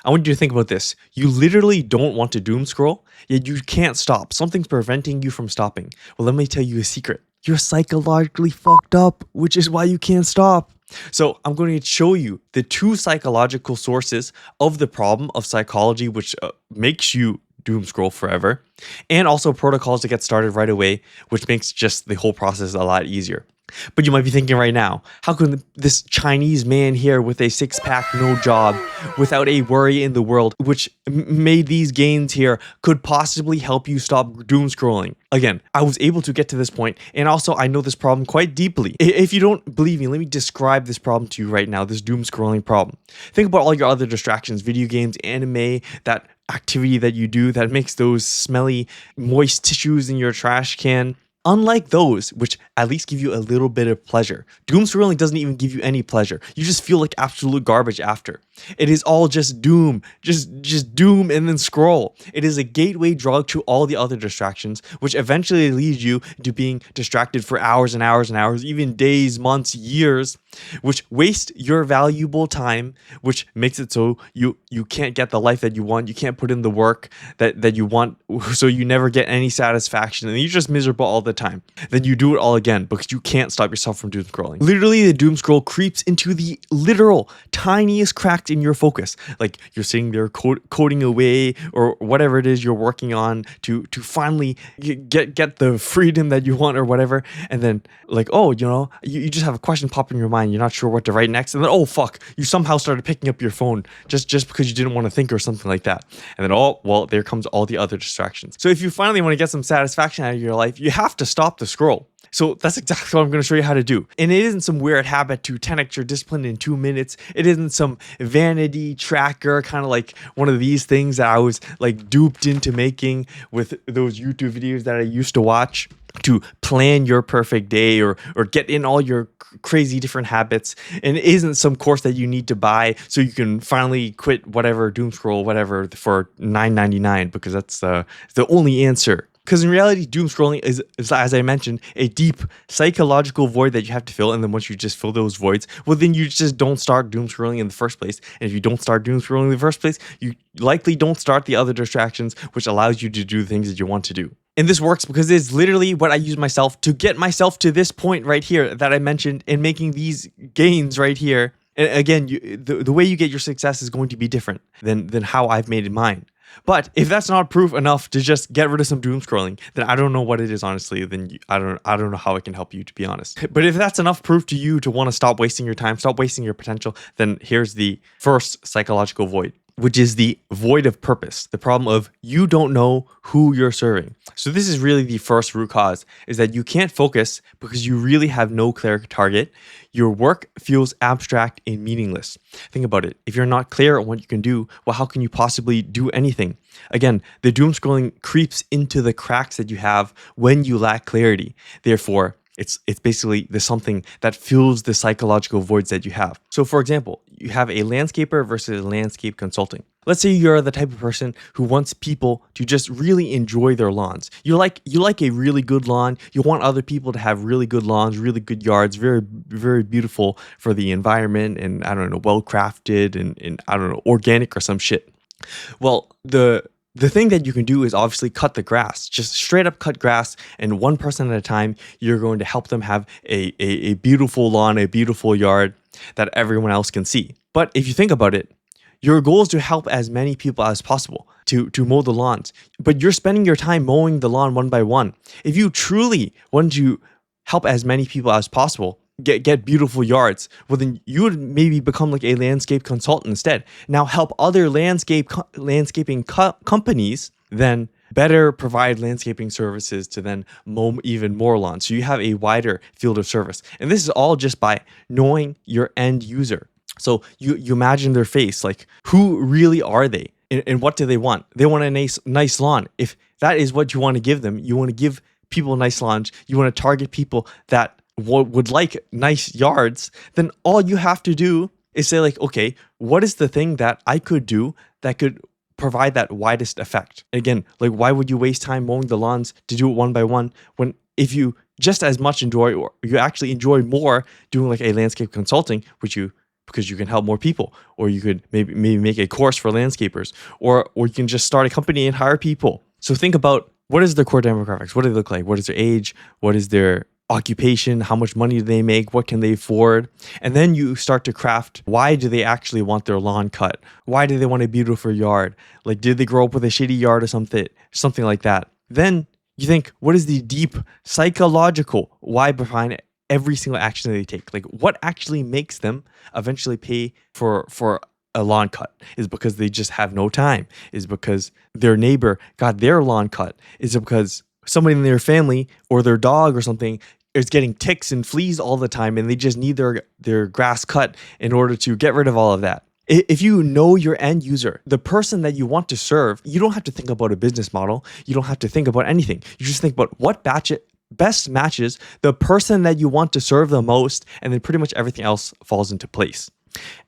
I want you to think about this. You literally don't want to doom scroll, yet you can't stop. Something's preventing you from stopping. Well, let me tell you a secret. You're psychologically fucked up, which is why you can't stop. So I'm going to show you the two psychological sources of the problem of psychology, which makes you doom scroll forever, and also protocols to get started right away, which makes just the whole process a lot easier. But you might be thinking right now, how can this Chinese man here with a six-pack, no job, without a worry in the world, which made these gains here, could possibly help you stop doom scrolling? Again, I was able to get to this point, and also I know this problem quite deeply. If you don't believe me, let me describe this problem to you right now, this doom scrolling problem. Think about all your other distractions, video games, anime, that activity that you do that makes those smelly, moist tissues in your trash can. Unlike those, which at least give you a little bit of pleasure, doom scrolling doesn't even give you any pleasure. You just feel like absolute garbage after. It is all just doom, just doom and then scroll. It is a gateway drug to all the other distractions, which eventually leads you to being distracted for hours and hours and hours, even days, months, years, which waste your valuable time, which makes it so you can't get the life that you want. You can't put in the work that you want, so you never get any satisfaction, and you're just miserable all the time. Then you do it all again because you can't stop yourself from doom scrolling. Literally, the doom scroll creeps into the literal tiniest cracks in your focus. Like you're sitting there coding away or whatever it is you're working on to finally get the freedom that you want or whatever, and then like, oh, you just have a question pop in your mind. You're not sure what to write next, and then oh fuck, you somehow started picking up your phone just because you didn't want to think or something like that, and then oh well, there comes all the other distractions. So if you finally want to get some satisfaction out of your life, you have to stop the scroll. So that's exactly what I'm going to show you how to do. And it isn't some weird habit to 10x your discipline in 2 minutes. It isn't some vanity tracker, kind of like one of these things that I was like duped into making with those YouTube videos that I used to watch to plan your perfect day or get in all your crazy different habits. And it isn't some course that you need to buy so you can finally quit whatever doom scroll whatever for $9.99, because that's the only answer. Because in reality, doom scrolling is, as I mentioned, a deep psychological void that you have to fill. And then once you just fill those voids, well, then you just don't start doom scrolling in the first place. And if you don't start doom scrolling in the first place, you likely don't start the other distractions, which allows you to do the things that you want to do. And this works because it's literally what I use myself to get myself to this point right here that I mentioned in making these gains right here. And again, the way you get your success is going to be different than how I've made it mine. But if that's not proof enough to just get rid of some doom scrolling, then I don't know what it is, honestly. Then I don't know how it can help you, to be honest. But if that's enough proof to you to want to stop wasting your time, stop wasting your potential, then here's the first psychological void, which is the void of purpose, the problem of you don't know who you're serving. So this is really the first root cause, is that you can't focus because you really have no clear target. Your work feels abstract and meaningless. Think about it. If you're not clear on what you can do, well, how can you possibly do anything? Again, the doom scrolling creeps into the cracks that you have when you lack clarity. Therefore, it's basically the something that fills the psychological voids that you have. So for example, you have a landscaper versus landscape consulting. Let's say you're the type of person who wants people to just really enjoy their lawns. You like a really good lawn. You want other people to have really good lawns, really good yards, very, very beautiful for the environment, and I don't know, well crafted and I don't know, organic or some shit. Well, the thing that you can do is obviously cut the grass, just straight up cut grass, and one person at a time, you're going to help them have a beautiful lawn, a beautiful yard that everyone else can see. But if you think about it, your goal is to help as many people as possible to mow the lawns, but you're spending your time mowing the lawn one by one. If you truly want to help as many people as possible, get beautiful yards, well then you would maybe become like a landscape consultant instead. Now help other landscaping companies then better provide landscaping services to then mow even more lawns. So you have a wider field of service. And this is all just by knowing your end user. So you imagine their face, like who really are they and what do they want? They want a nice lawn. If that is what you want to give them, you want to give people nice lawns, you want to target people that would like nice yards, then all you have to do is say like, okay, what is the thing that I could do that could provide that widest effect? Again, like why would you waste time mowing the lawns to do it one by one when if you just as much enjoy or you actually enjoy more doing like a landscape consulting, which you because you can help more people, or you could maybe make a course for landscapers, or you can just start a company and hire people. So think about, what is their core demographics? What do they look like? What is their age? What is their occupation? How much money do they make? What can they afford? And then you start to craft, why do they actually want their lawn cut? Why do they want a beautiful yard? Like, did they grow up with a shitty yard or something like that? Then you think, what is the deep psychological why behind every single action that they take? Like, what actually makes them eventually pay for a lawn cut? Is because they just have no time? Is because their neighbor got their lawn cut? Is it because somebody in their family or their dog or something is getting ticks and fleas all the time, and they just need their grass cut in order to get rid of all of that? If you know your end user, the person that you want to serve, you don't have to think about a business model. You don't have to think about anything. You just think about what best matches the person that you want to serve the most, and then pretty much everything else falls into place.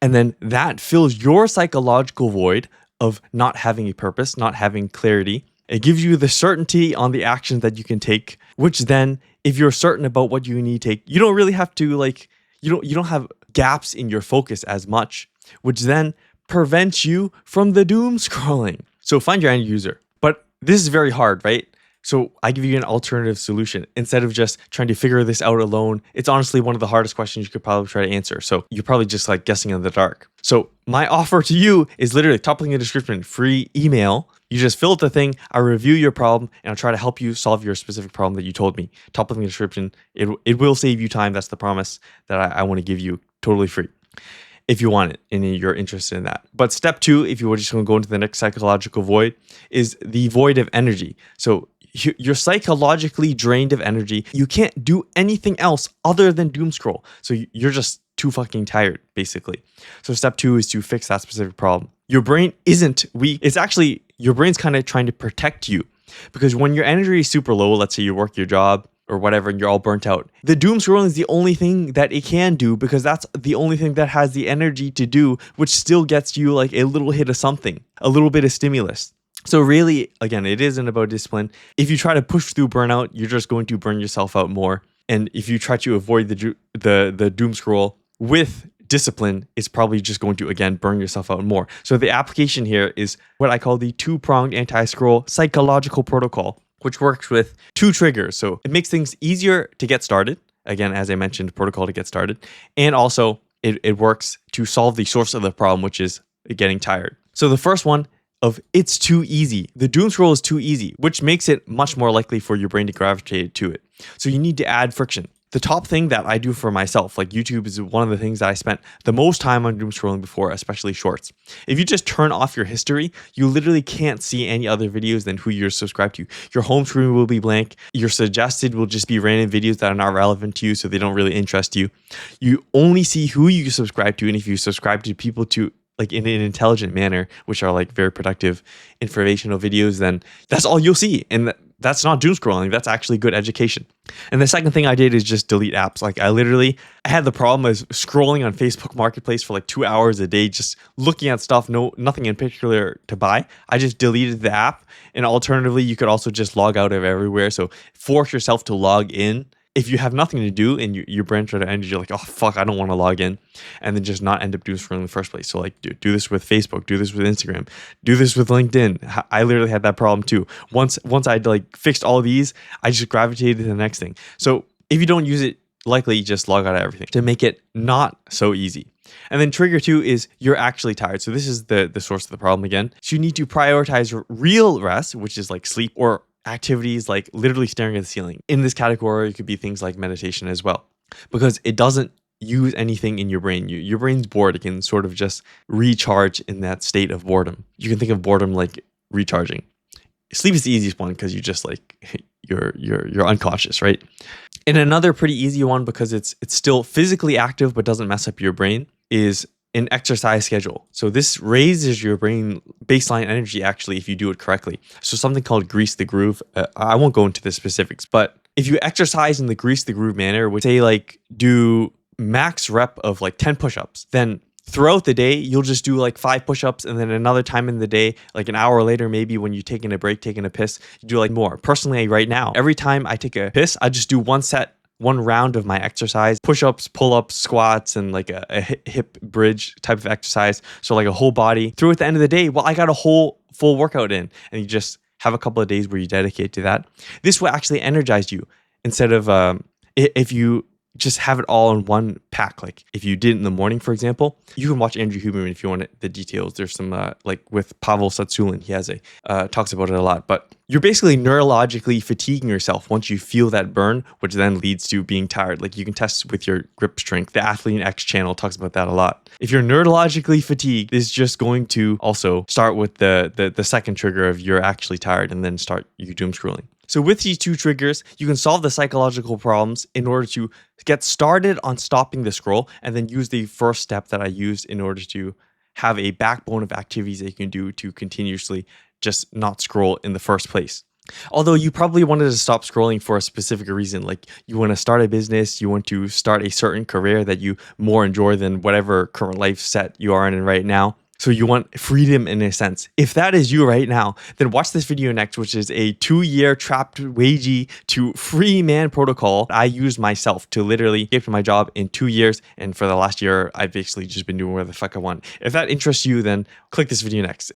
And then that fills your psychological void of not having a purpose, not having clarity. It gives you the certainty on the actions that you can take, which then, if you're certain about what you need to take, you don't really have to you don't have gaps in your focus as much, which then prevents you from the doom scrolling. So find your end user. But this is very hard, right? So I give you an alternative solution. Instead of just trying to figure this out alone, it's honestly one of the hardest questions you could probably try to answer. So you're probably just like guessing in the dark. So my offer to you is literally top link in the description, free email. You just fill out the thing, I review your problem, and I'll try to help you solve your specific problem that you told me. Top link in the description. It will save you time. That's the promise that I want to give you, totally free, if you want it and you're interested in that. But step 2, if you were just going to go into the next psychological void, is the void of energy. So you're psychologically drained of energy. You can't do anything else other than doom scroll. So you're just too fucking tired, basically. So step 2 is to fix that specific problem. Your brain isn't weak. It's actually, your brain's kind of trying to protect you, because when your energy is super low, let's say you work your job or whatever, and you're all burnt out, the doom scrolling is the only thing that it can do, because that's the only thing that has the energy to do, which still gets you like a little hit of something, a little bit of stimulus. So really, again, it isn't about discipline. If you try to push through burnout, you're just going to burn yourself out more. And if you try to avoid the doom scroll with discipline, it's probably just going to, again, burn yourself out more. So the application here is what I call the 2-pronged anti-scroll psychological protocol, which works with 2 triggers. So it makes things easier to get started. Again, as I mentioned, protocol to get started. And also it works to solve the source of the problem, which is getting tired. So the first one of it's too easy. The doom scroll is too easy, which makes it much more likely for your brain to gravitate to it. So you need to add friction. The top thing that I do for myself, like YouTube is one of the things that I spent the most time on doom scrolling before, especially shorts. If you just turn off your history, you literally can't see any other videos than who you're subscribed to. Your home screen will be blank. Your suggested will just be random videos that are not relevant to you, so they don't really interest you. You only see who you subscribe to, and if you subscribe to people to like in an intelligent manner, which are like very productive, informational videos, then that's all you'll see. And that's not doom scrolling. That's actually good education. And the second thing I did is just delete apps. Like I had the problem of scrolling on Facebook Marketplace for like 2 hours a day, just looking at stuff, nothing in particular to buy. I just deleted the app. And alternatively, you could also just log out of everywhere. So force yourself to log in. If you have nothing to do and your brain's out of energy, you're like, oh fuck, I don't want to log in, and then just not end up doom scrolling in the first place. So like do this with Facebook, do this with Instagram, do this with LinkedIn. I literally had that problem too. Once I'd like fixed all of these, I just gravitated to the next thing. So if you don't use it, likely just log out of everything to make it not so easy. And then trigger 2 is you're actually tired. So this is the source of the problem again. So you need to prioritize real rest, which is like sleep, or activities like literally staring at the ceiling. In this category, it could be things like meditation as well, because it doesn't use anything in your brain. Your brain's bored. It can sort of just recharge in that state of boredom. You can think of boredom like recharging. Sleep is the easiest one because you just like you're unconscious, right? And another pretty easy one, because it's still physically active but doesn't mess up your brain, is an exercise schedule. So this raises your brain baseline energy actually if you do it correctly. So something called grease the groove. I won't go into the specifics, but if you exercise in the grease the groove manner, would say like do max rep of like 10 push-ups, then throughout the day, you'll just do like 5 push-ups, and then another time in the day, like an hour later, maybe when you're taking a break, taking a piss, you do like more. Personally, right now, every time I take a piss, I just do 1 set one round of my exercise, push-ups, pull-ups, squats, and like a hip bridge type of exercise. So like a whole body. Through at the end of the day, well, I got a whole full workout in, and you just have a couple of days where you dedicate to that. This will actually energize you instead of if you just have it all in one pack. Like if you did it in the morning, for example, you can watch Andrew Huberman if you want the details. There's some like with Pavel Satsulin, he has talks about it a lot. But you're basically neurologically fatiguing yourself once you feel that burn, which then leads to being tired. Like you can test with your grip strength. The Athlete X channel talks about that a lot. If you're neurologically fatigued, it's just going to also start with the second trigger of you're actually tired, and then start you doom scrolling. So with these two triggers, you can solve the psychological problems in order to get started on stopping the scroll, and then use the first step that I used in order to have a backbone of activities that you can do to continuously just not scroll in the first place. Although you probably wanted to stop scrolling for a specific reason, like you want to start a business, you want to start a certain career that you more enjoy than whatever current life set you are in right now. So you want freedom in a sense. If that is you right now, then watch this video next, which is a 2-year trapped wagee to free man protocol I used myself to literally get to my job in 2 years. And for the last year, I've basically just been doing whatever the fuck I want. If that interests you, then click this video next.